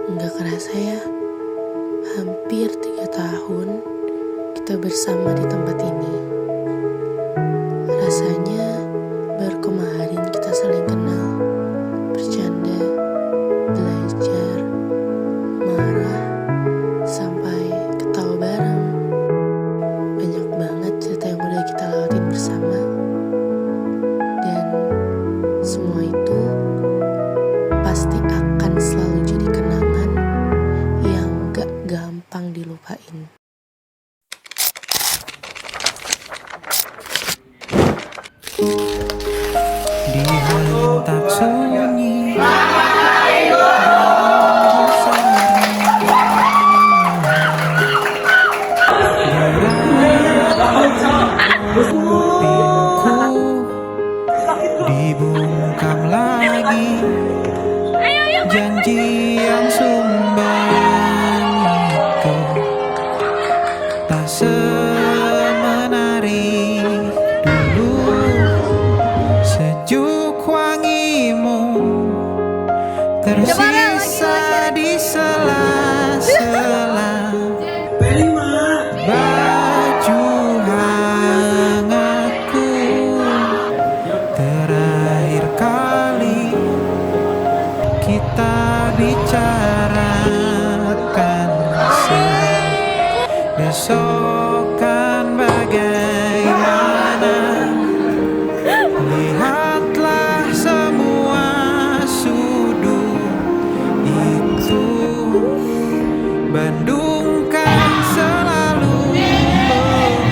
Nggak kerasa ya, hampir 3 tahun kita bersama di tempat ini. Rasanya baru kemarin kita saling kenal, bercanda, belajar, marah, sampai ketawa bareng. Banyak banget cerita yang udah kita lewatin bersama. Dan semua itu pasti akan selalu jadi kenangan yang gak gampang dilupain. Di hantak sunyi dibungkam lagi janji yang sumbang itu tak semenarik dulu. Sejuk wangimu tersisa di sela-sela baju hangatku. Terakhir kali kita bicarakan besok kan bagaimana. Lihatlah semua sudut itu, Bandung kan selalu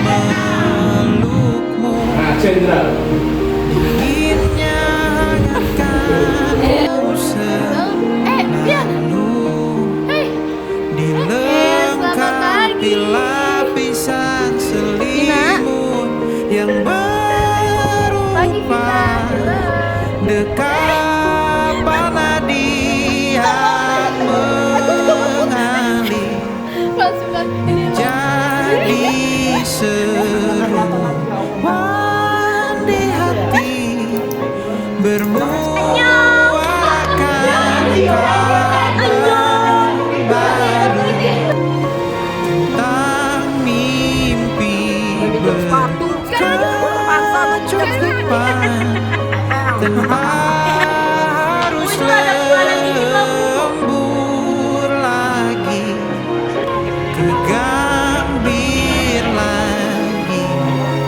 memelukmu. Dinginnya hangatkanmu selalu, dilengkapi lapisan selimut yang berupa dekapan hadiah mengalir jadi seruan di hati bermuakan kabar baru tentang mimpi berkecukupan tanpa harus lembur lagi, kegambir lagi.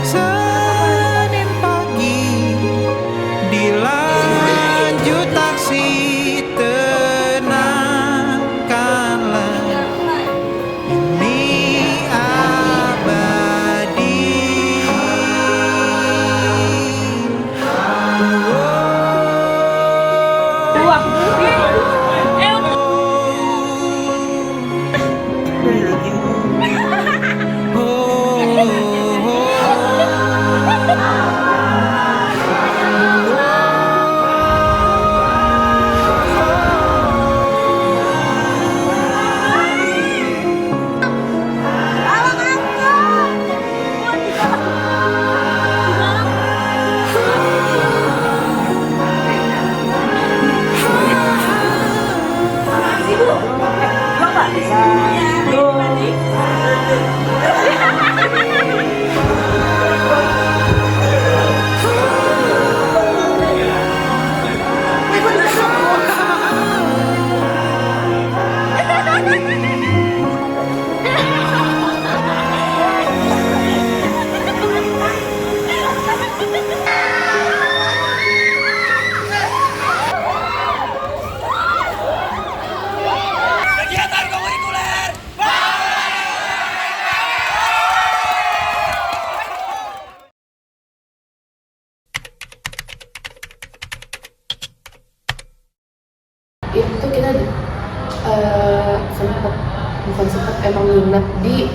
Senin pagi dilanjut taksi, tenangkanlah ini abadi. Itu kita sempat emang nginep di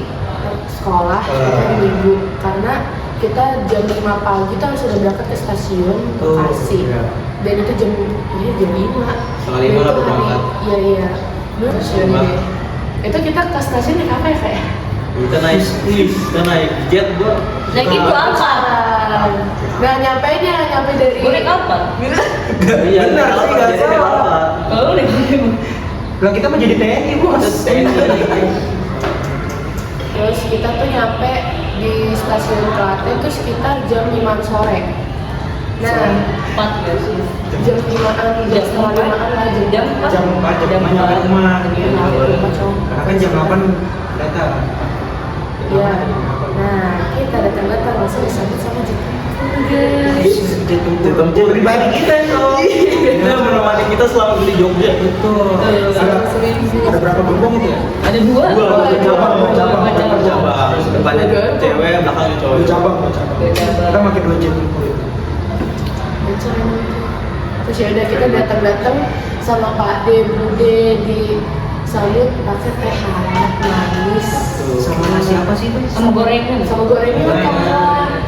sekolah di minggu, karena kita jam 5 pagi kita harus udah berangkat ke stasiun Bekasi. Dan itu jam 5 setengah 5 lah berangkat. Iya. Itu kita ke stasiun naik apa ya kayak? Kita naik jet gua. Naik itu apa? Nggak nyampe dari. Gue naik apa? Iya, Benar sih, nggak jadi salah. apa? Kalau naik Lah kita menjadi TNI bos. Terus kita tuh nyampe di stasiun Klaten tuh sekitar jam 5 sore. Nah, 4 gak sih? jam 5-an, jam setengah 5-an lah, Jam empat. Jam 4 jam nyampe rumah. Karena kan jam 8 datang. Iya. Nah, kita datang langsung disambut sama guys. Jatuh pribadi kita itu. Dia menemani kita selama di Jogja. Betul. Ada berapa gerbong itu ya? Ada dua. Cabang. Depannya cewek, belakangnya cowok. Dua cabang. Kita makin 2 jam. Terus ya udah kita datang sama Pak D, Bude di sambut pakai teh hangat manis Sama nasi apa sih itu? Sama gorengan. sama gorengan kan.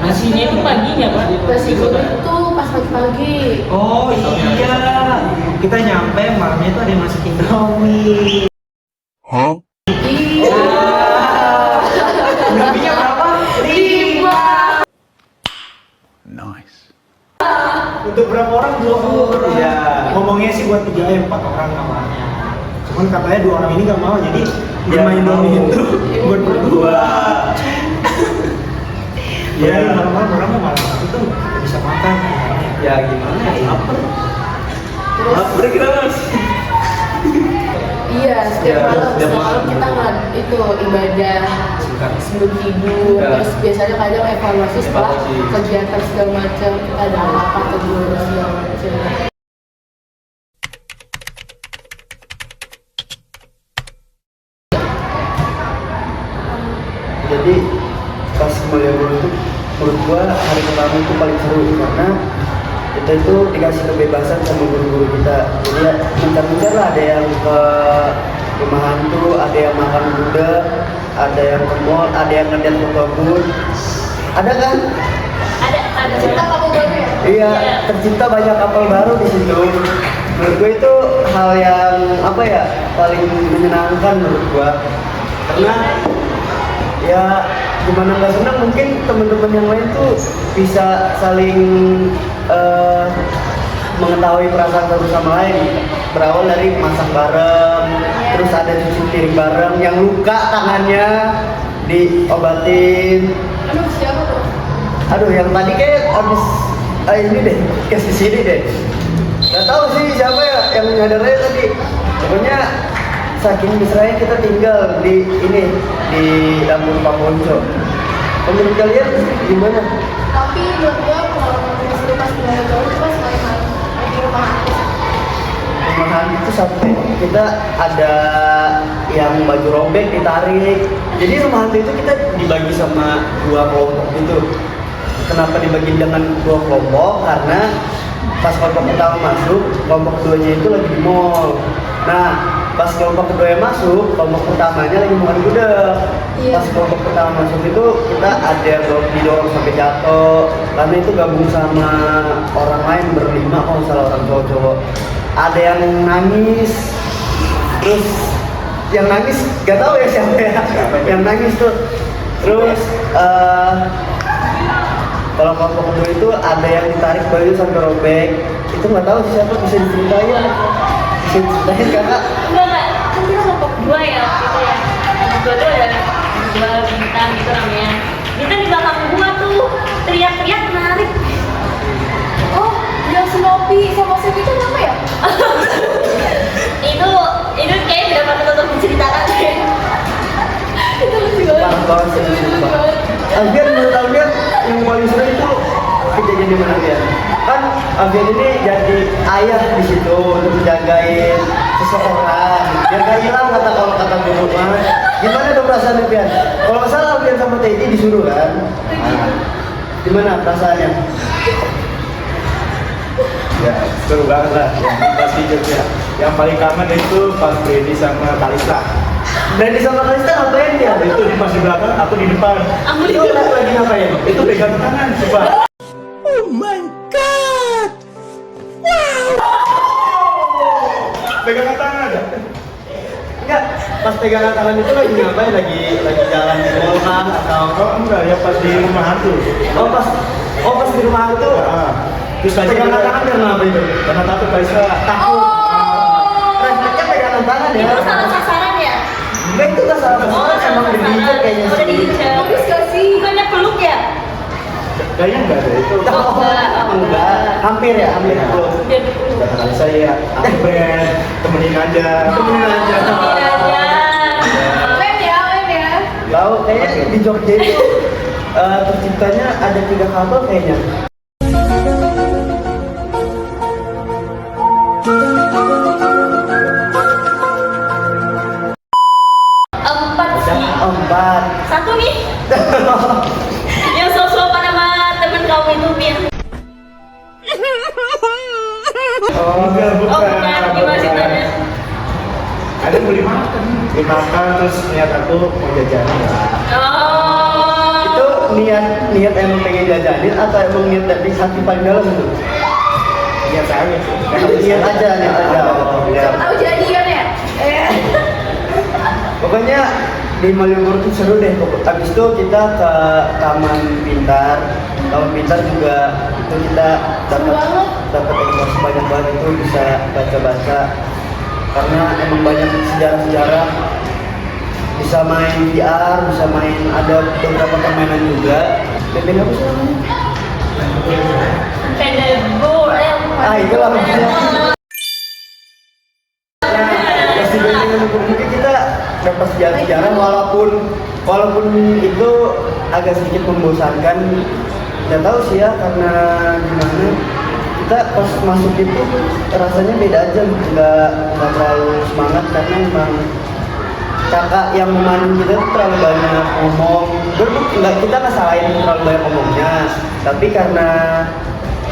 Nasinya itu paginya, Pak. Nasi goreng itu pas pagi-pagi. Oh iya. Kita nyampe malamnya itu ada yang masak Indomie. Iya. Indominya berapa? 5. Nice. Untuk berapa orang? 20 orang. Iya. Ngomongnya sih buat 4 orang namanya. Cuman katanya 2 orang ini nggak mau, jadi Dia main Indomie mau. itu buat berdua. Iya. Ya, malam-malam orang mau malam itu nggak bisa makan. Ya gimana ya? Lapar. Terus Lapar kita mas. iya, Iya, setiap malam setiap malam. kita nggak itu ibadah sebelum tidur. Iya. Terus biasanya kadang evaluasi setelah Evaluasi. kegiatan segala macam, kita ada apa kedua segala macam. Jadi pas kuliah dulu itu menurut gua hari pertama itu paling seru karena kita itu dikasih kebebasan sama guru-guru kita. Jadi ya bentar-bentar lah, ada yang ke rumah hantu, ada yang makan gudeg, ada yang ke mall, ada yang ngeliat ke kebun. Ada kan? Ada. Kita kamu baru ya? Iya, tercipta banyak kapal baru di situ. Menurut gue itu hal yang apa ya, paling menyenangkan menurut gua. Karena ya gimana nggak senang, mungkin teman-teman yang lain tuh bisa saling mengetahui perasaan satu sama lain. Berawal dari masak bareng, terus ada cuci piring bareng, yang luka tangannya diobatin. Aduh, siapa tuh? Aduh, yang tadi kayak abis ini deh, kasih sini deh. Gak tahu sih siapa ya yang nyadarnya tadi. Pokoknya saking mesranya kita tinggal di ini, di Dapur Pak Ponco. Menurut kalian gimana? Tapi menurut gua pengalaman seru pas kuliah jauh itu pas main di rumah aku. Rumahan itu sampai kita ada yang baju robek ditarik. Jadi rumah hantu itu kita dibagi sama 2 kelompok gitu. Kenapa dibagi dengan 2 kelompok? Karena pas kelompok pertama masuk, kelompok keduanya itu lagi di mall. Nah, pas kelompok kedua yang masuk, kelompok pertamanya lagi makan gudeg. Iya. Pas kelompok pertama masuk itu kita ada yang didorong sampai jatuh. Karena itu gabung sama orang lain berlima, kalau salah orang cowok-cowok. Ada yang nangis, terus yang nangis gak tahu ya siapa ya. Yang nangis tuh, terus kalau kelompok kedua itu ada yang ditarik baju sampai robek. Itu nggak tahu siapa, bisa diceritain. Bisa diceritain kakak. Enggak. Kan kita kelompok 2 ya gitu ya. Kelompok 2 tuh ada 2 bintang gitu namanya. Bintang di belakang gua tuh teriak-teriak menarik. Oh, yang Snoopy sama Snoopy itu apa ya? itu kayak tidak patut untuk diceritakan deh. Itu lucu banget. Parah banget sih, Itu lucu sumpah. banget. Alfian menurut Alfian yang paling seru itu kejadian di mana Alfian? Kan Alfian ini jadi ayah di situ untuk menjagain seseorang. Biar gak hilang kalau kata guru mah. Gimana tuh perasaan Alfian? Kalau nggak salah Alfian sama Teddy disuruh kan? Nah, gimana perasaannya? Ya, seru banget lah. Pas di Jogja. Yang paling kangen itu pas Freddy sama Kalista. Brandi sama Kalista ngapain dia? Itu di pas di belakang, aku di depan. Itu lagi ngapain? Itu pegang tangan, coba. Oh my god! Pegang tangan. Enggak, pas pegangan tangan itu lagi ngapain? Lagi jalan di mall kah? Atau Oh enggak, ya pas di rumah hantu. pas di rumah itu. Ah. Terus aja Pegangan tangan karena apa itu? karena takut Kaisa. Takut. Refleksnya pegangan tangan ya. Itu salah sasaran ya? Enggak, itu nggak salah sasaran, emang udah diinjek kayaknya Udah sih. diinjek. Bagus gak sih? Bukannya peluk ya? Kayaknya enggak ada itu. Enggak, hampir ya, hampir belum. Dia dipeluk. Kata saya, aku friend, temenin aja. Temenin aja. Temenin aja. Lem ya. Tahu kayaknya di Jogja itu terciptanya ada 3 kabel kayaknya. Empat sih. 4. Satu nih. Yang sok-sokan sama temen kamu itu Pin. Oh enggak, Oh bukan, gimana ceritanya? Ada beli makan terus niat aku mau jajanin. Oh. Itu niat emang pengen jajanin atau emang niat dari hati paling dalam itu? Niat saya sih. Niat aja. Ya. Tahu jadian ya? Pokoknya di Malioboro tuh seru deh. Habis itu kita ke Taman Pintar. Taman Pintar juga itu kita dapat informasi banyak banget, itu bisa baca-baca karena emang banyak sejarah-sejarah. Bisa main VR, bisa main, ada beberapa permainan juga. Benteng apa sih namanya? Pendebur. Itulah maksudnya. Pas di benteng mungkin kita dapat sejarah-sejarah walaupun itu agak sedikit membosankan. Nggak tahu sih ya karena gimana. Kita pas masuk itu rasanya beda aja, nggak terlalu semangat karena emang kakak yang memandu kita tuh terlalu banyak ngomong. Kita nggak salahin terlalu banyak ngomongnya, tapi karena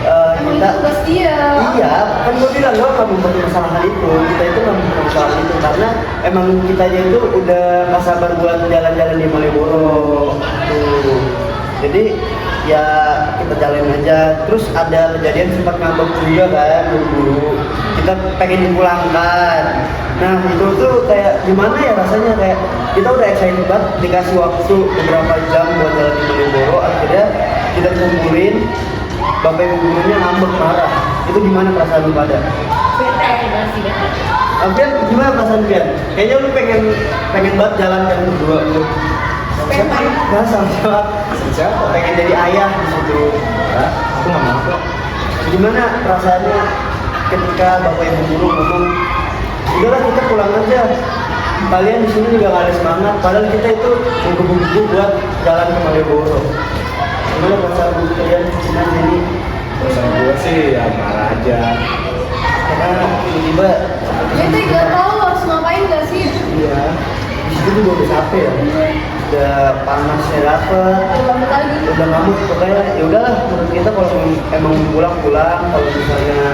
Emang kita itu tugas dia. iya, kan gue bilang lo nggak mempermasalahkan itu, kita itu nggak mempermasalahkan itu karena emang kita itu udah nggak sabar buat jalan-jalan di Malioboro tuh. Jadi ya kita jalan aja. Terus ada kejadian sempat ngambek juga kan, buru-buru kita pengen dipulangkan. Nah itu tuh kayak gimana ya rasanya, kayak kita udah excited banget dikasih waktu beberapa jam buat jalan di Malioboro, akhirnya kita kumpulin. Bapak ibu gurunya ngambek marah. Itu gimana perasaan lu pada? Bete. Alfian gimana perasaan Alfian? Kayaknya lu pengen banget jalan kan berdua lu. Pengen main. Nggak sama siapa? Pengen jadi ayah di situ. Hah? Aku nggak mau kok. Gimana perasaannya ketika bapak ibu guru ngomong, udahlah kita pulang aja. Kalian di sini juga nggak ada semangat. Padahal kita itu menggebu-gebu buat jalan ke Malioboro. Gimana perasaan bu kalian gimana ini? Pesan gue sih ya marah aja. Karena tiba-tiba Bete gak tahu harus ngapain gak sih? iya, di situ juga udah capek ya. Udah panasnya dapet, Lama lagi. udah ngamuk pokoknya. Ya udahlah, menurut kita kalau emang pulang, kalau misalnya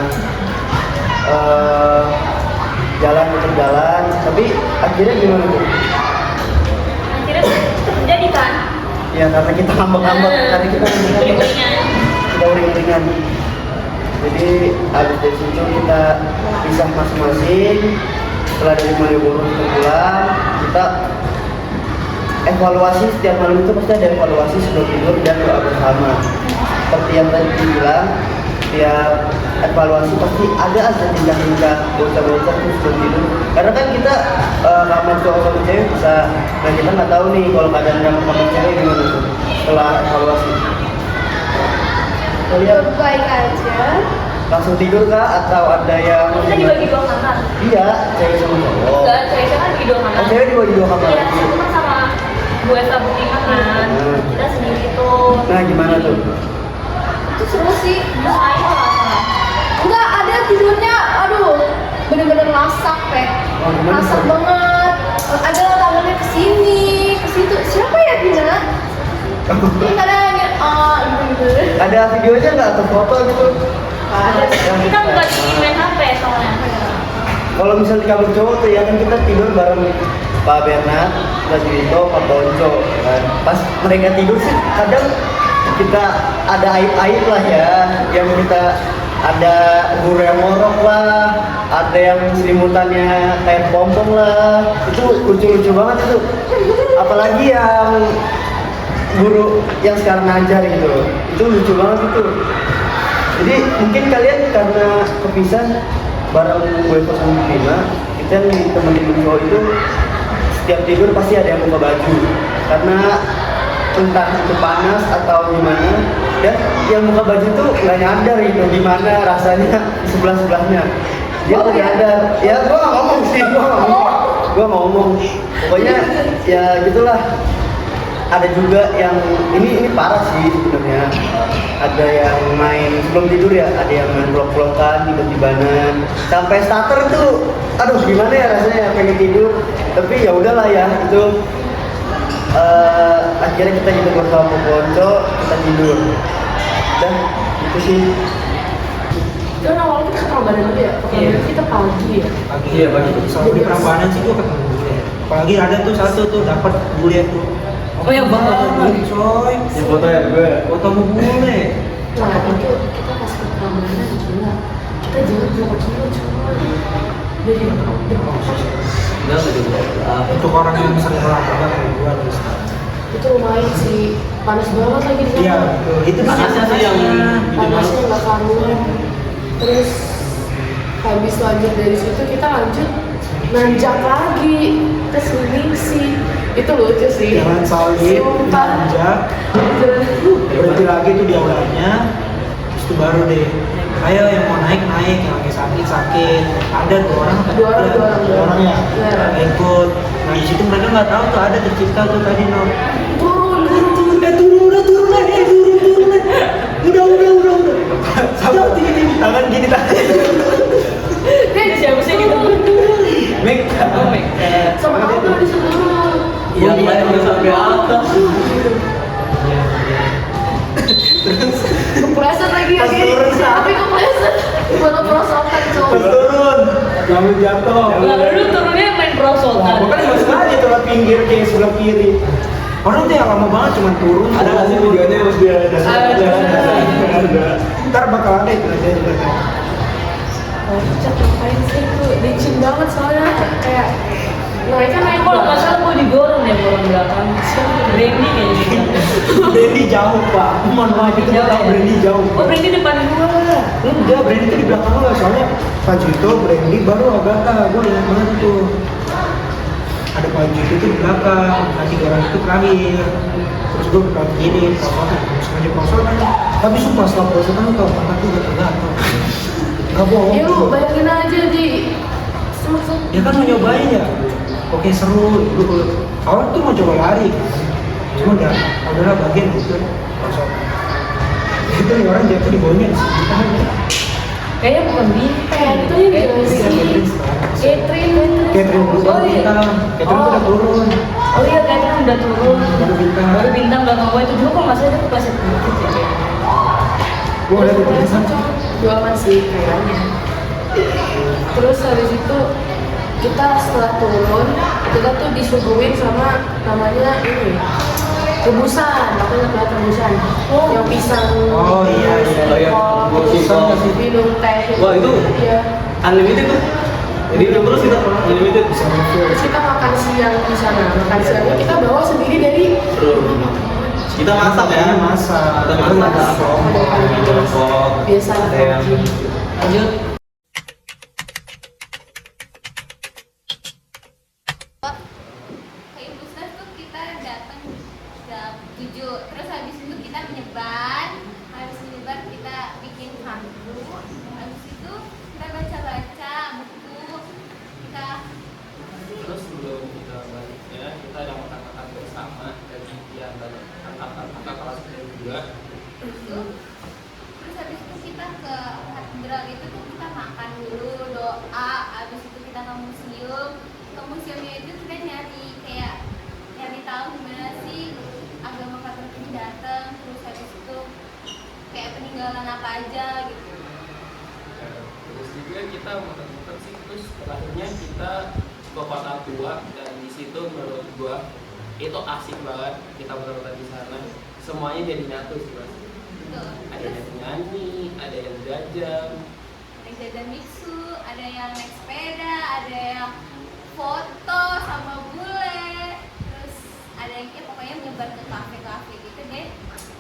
jalan tetap jalan. Tapi akhirnya gimana tuh? Akhirnya terjadi kan? Ya karena kita ngambek-ngambek, karena kita Uring-uringan. uring-uringan. Jadi habis dari situ kita pisah masing-masing. Setelah dari Malioboro kita pulang, kita evaluasi setiap malam itu pasti ada evaluasi sebelum tidur dan doa bersama. Seperti yang tadi dibilang, tiap evaluasi pasti ada aja jenjang-jenjang bocah-bocah tuh sebelum tidur. Karena kan kita kamar cowok sama cewek bisa, nah kita nggak tahu nih kalau keadaan kamar cewek gimana tuh setelah evaluasi. Kalian Baik aja. langsung tidur kah atau ada yang Kita dibagi 2 kamar. Iya, cewek sama cowok. Enggak, cewek kan dibagi 2 kamar. Oh, cewek dibagi 2 kamar. Iya, satu kan sama Bu Eva Bukingan kan. Kita sendiri tuh. Nah gimana tuh? Itu seru sih. Terus main kalau nggak salah. Enggak ada tidurnya, aduh, bener-bener lasak, Pek. Oh, gimana Lasak tuh? banget. Ada tangannya ke sini, ke situ. Siapa ya Dina? Ini kadang gitu. Ada videonya nggak atau foto gitu? Ada. Kita bukan di main HP soalnya. Kalau misalnya di kamar cowok tuh ya kan kita tidur bareng Pak Bernard, Pak Juwito, Pak Bonco kan. Pas mereka tidur sih kadang kita ada aib-aib lah ya yang kita ada guru yang ngorok lah, ada yang selimutannya kayak pompong lah, itu lucu-lucu banget itu. Apalagi yang guru yang sekarang ngajar gitu, itu lucu banget itu. Jadi mungkin kalian karena kepisah bareng gue 05, kita nih temen-temen cowok itu setiap tidur pasti ada yang buka baju karena entah itu panas atau gimana, dan yang buka baju tuh nggak nyadar gitu gimana rasanya di sebelah-sebelahnya. Dia nggak nyadar. Ya gua nggak ngomong sih, gua ngomong. Pokoknya ya gitulah. Ada juga yang ini parah sih sebenarnya. Ada yang main sebelum tidur ya, ada yang main blok-blokan tiba-tibanan sampai starter tuh. Aduh gimana ya rasanya pengen tidur, tapi ya udahlah ya itu. Akhirnya kita gitu bersama konco, kita tidur. Dan itu sih. Kan awalnya kita ketemu bareng dulu ya, Iya. kita pagi ya. Pagi ya pagi. Sama di Prambanan sih gua ketemu bule. Apalagi ada tuh satu tuh dapat bule tuh. Oh ya banget. Coy. Di foto ya gue. Foto sama bule. Nah itu kita pas ke Prambanan gila, kita jalan berapa kilo cuma dari Enggak ada. Untuk orang yang sering olahraga kayak gua terus. itu lumayan sih, panas banget lagi di sana. Iya, betul. Itu Panasnya sih yang Panasnya nggak karuan. Terus habis lanjut dari situ kita lanjut nanjak lagi ke swimming sih. Itu lucu sih. Jalan salib, Sumpah. nanjak, berhenti lagi tuh di aulanya. Terus itu baru deh. Ayo yang mau naik naik, yang lagi sakit. Ada dua orang apa? Dua orang, dua orang, Dua orang ya. Iya. Ikut. Nah di situ mereka nggak tahu tuh ada tercipta tuh tadi no. Turun. Turun lah, udah. Sama tangan gini tangan. Siapa sih gitu? Make, Oh my god. Sama Aldo di situ. yang lain udah sampai atas. Kepleset lagi ya, Pas turun, tapi kepleset. Foto perosotan cowok. turun, kamu jatuh. Lah lu turunnya main prosotan. Bukan nggak sengaja tuh pinggir kayak sebelah kiri. Orang tuh yang lama banget cuma turun. Ada nggak sih videonya pas dia ada? Ntar bakal ada itu aja juga. Kocak ngapain sih itu? Licin banget soalnya kayak naiknya naik Kalau nggak salah gue didorong ya orang belakang. Brandy kayaknya gitu. Brandy jauh pak. Mohon maaf itu Jauh bukan ya? Brandy jauh. Oh Brandy depan gua. Enggak, Brandy itu di belakang lo soalnya Pak Jito, Brandy baru Agatha. Gue ingat banget tuh. Ada Pak Jito itu di belakang, nanti orang itu terakhir. Terus gue berkata gini, sengaja prosotan. Tapi sumpah setelah prosotan lo tau mata gue gatal-gatal. Gak bohong. Ya lu bayangin aja di maksud Ya kan mau nyobain ya. Oke seru. Awalnya tuh mau coba lari kan. Cuma udah udahlah bagian gitu. Prosotan. Itu nih orang jatuh di bawahnya di sini. Kayaknya bukan bintang. Catherine Kayak gak sih? Catherine. Catherine dulu baru Oh, iya. bintang. Catherine tuh udah turun. Oh iya Catherine udah turun. Baru bintang. Baru bintang belakang gue itu dulu kok nggak salah dia kepleset dikit ya kayaknya. Gue udah di Terus bintang. jualan sih kayaknya. Terus habis itu kita setelah turun kita tuh disuguhin sama namanya ini rebusan, aku ingat banget rebusan. Yang pisang. Oh, iya, iya. Oh, iya. Pisang, Pisang. minum teh. Wah, itu Iya. Unlimited tuh. Jadi terus kita unlimited bisa Terus kita makan siang di sana. Makan siangnya kita bawa sendiri dari kita masak ya. Masak. Kita masak. Kelompok. biasa Ada yang Lanjut. ke Impusnas tuh kita datang jam 7, terus habis itu kita menyebar, habis menyebar kita bikin hantu, habis itu kita baca-baca buku, kita Terus sebelum kita balik ya, kita ada makan-makan bersama dari yang kakak kelas kedua. terus habis itu kita ke katedral itu tuh kita makan dulu, doa, habis itu kita ke museumnya itu kita nyari tahu gimana sih agama Katolik ini datang, terus habis itu kayak peninggalan apa aja gitu. Terus juga kita muter-muter sih, terus terakhirnya kita ke kota tua dan di situ menurut gua itu asik banget kita muter-muter di sana. Semuanya jadi nyatu sih mas. Betul. Ada yang nyanyi, ada yang jajan. Ada yang jajan biksu, ada yang naik sepeda, ada yang foto sama bule, terus ada yang pokoknya nyebar ke kafe-kafe gitu deh.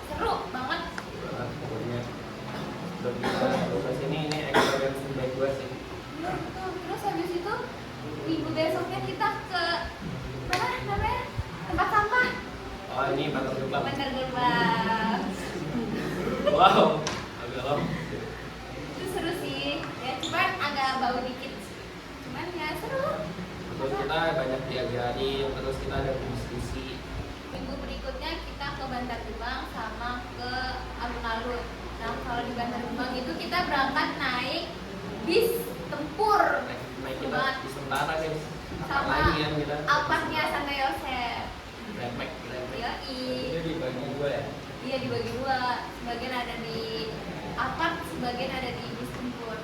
Seru banget. Pokoknya udah bisa ini experience terbaik gue sih. Betul. Terus habis itu minggu besoknya kita ke mana namanya, tempat sampah. Oh ini Bandar Gerbang. Bandar Gerbang. Wow, agak lama. Itu seru sih, ya cuman agak bau dikit, cuman ya seru. Terus kita banyak diajarin, terus kita ada diskusi. Minggu berikutnya kita ke Bandar Gebang sama ke alun-alun. Nah kalau di Bandar Gebang itu kita berangkat naik bis tempur. Naik kita di Sentara guys. Apa Sama lagi yang kita? Alphardnya Santo Yosef. Remek. Yoi. Itu dibagi dua ya? Iya dibagi dua, sebagian ada di Alphard, sebagian ada di bis tempur.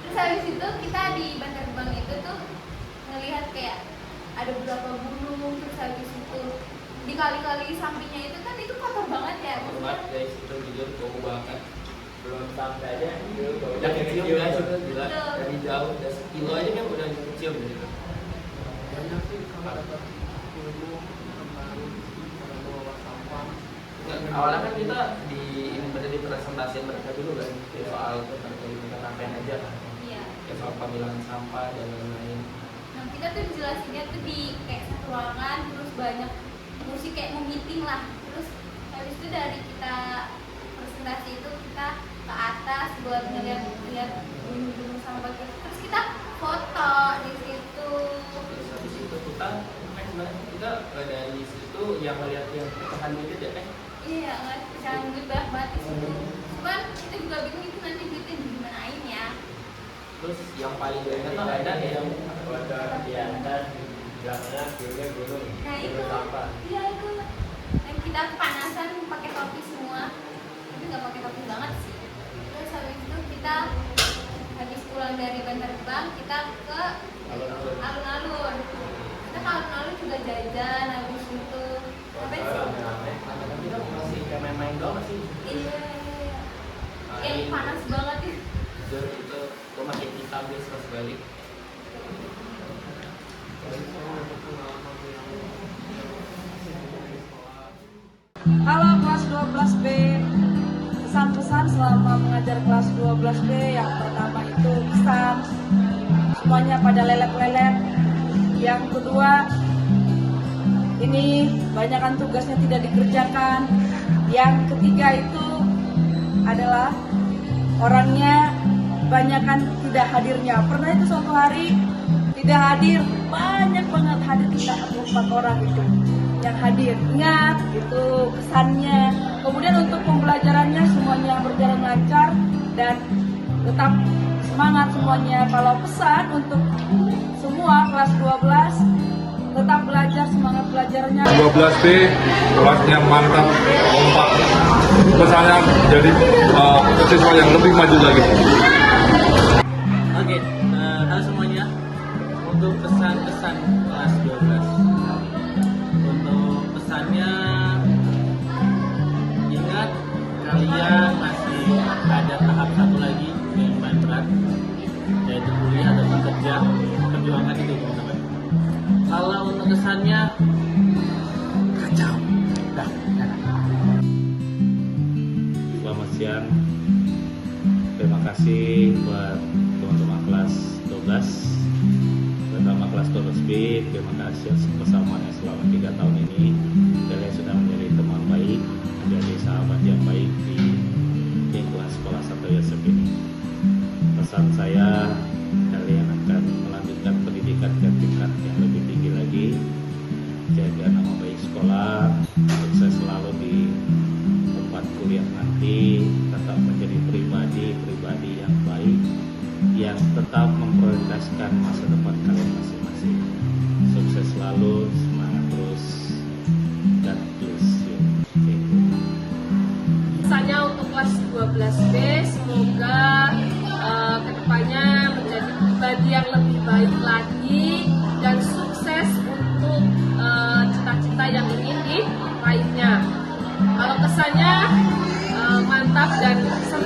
Terus habis itu kita di Bandar Gebang itu tuh ngelihat kayak ada beberapa gunung, terus habis itu di kali-kali sampingnya itu kan itu kotor banget ya. Kotor banget guys, itu jujur bau banget. Belum sampai aja, udah Udah kecium kecium guys, tuh. itu gila. Betul. Dari jauh, udah sekilo aja kan udah kecium gitu. Banyak sih kamar ilmu tentang cara mengolah sampah. Awalnya kan kita di ini berarti di presentasi mereka dulu kan soal tentang kita ngapain aja kan. Iya. Kayak soal pemilahan sampah dan lain-lain. Nah kita tuh jelasinnya tuh di kayak satu ruangan, terus banyak musik kayak mau meeting lah. Terus habis itu dari kita presentasi itu kita ke atas buat ngeliat gunung-gunung sama batu. Terus kita foto di situ. Terus habis itu kita sebenarnya kita dari situ yang melihat yang pecahan itu ya kan. Iya, nggak pecahan duit banyak banget di situ. Cuman kita juga bingung itu nanti duitnya digimanain ya. Terus yang paling gue ingat tuh ada yang Ada di atas, di belakangnya view-nya gunung. Nah itu, Gunung sampah. iya itu. Dan kita kepanasan pakai topi semua, tapi nggak pakai topi banget sih. Terus habis itu kita habis pulang dari Bandar Gebang kita ke Alun-alun. alun-alun. Kita ke alun-alun juga jajan habis itu. Sampai Rame-rame. kita masih kayak main-main doang sih. iya. Yang panas banget ya. Jujur itu gue makin hitam guys pas balik. Halo kelas 12B. Pesan-pesan selama mengajar kelas 12B yang pertama itu pesan semuanya pada lelet-lelet. Yang kedua ini banyakkan tugasnya tidak dikerjakan. Yang ketiga itu adalah orangnya banyakkan tidak hadirnya. Pernah itu suatu hari tidak hadir, banyak banget hadir kita 4 orang itu yang hadir. Ingat itu pesannya. Kemudian untuk pembelajarannya semuanya berjalan lancar dan tetap semangat semuanya. Kalau pesan untuk semua kelas 12 tetap belajar, semangat belajarnya. 12B kelasnya mantap, kompak, pesannya jadi siswa yang lebih maju lagi. Oke, halo semuanya. Untuk pesan-pesan kelas 12. Untuk pesannya, ingat kalian masih ada tahap satu lagi yang paling berat, yaitu kuliah atau bekerja. Perjuangan itu teman-teman. Kalau untuk kesannya, kacau. Selamat siang. Terima kasih buat teman-teman kelas 12, terutama kelas 12B. Terima kasih atas kebersamaannya selama 3 tahun ini. Kalian sudah menjadi teman baik, menjadi sahabat yang baik di lingkungan sekolah Santo Yosef ini. Pesan saya, kalian akan melanjutkan pendidikan ke tingkat yang lebih tinggi lagi. Jaga nama baik sekolah, sukses selalu di tempat kuliah nanti, tetap menjadi pribadi yang baik, yang tetap memprioritaskan masa depan kalian masing-masing. Sukses selalu, semangat terus, God bless you. Thank you. Pesannya untuk kelas 12B, semoga kedepannya menjadi pribadi yang lebih baik lagi dan sukses untuk cita-cita yang ingin diraihnya. Kalau kesannya mantap dan senang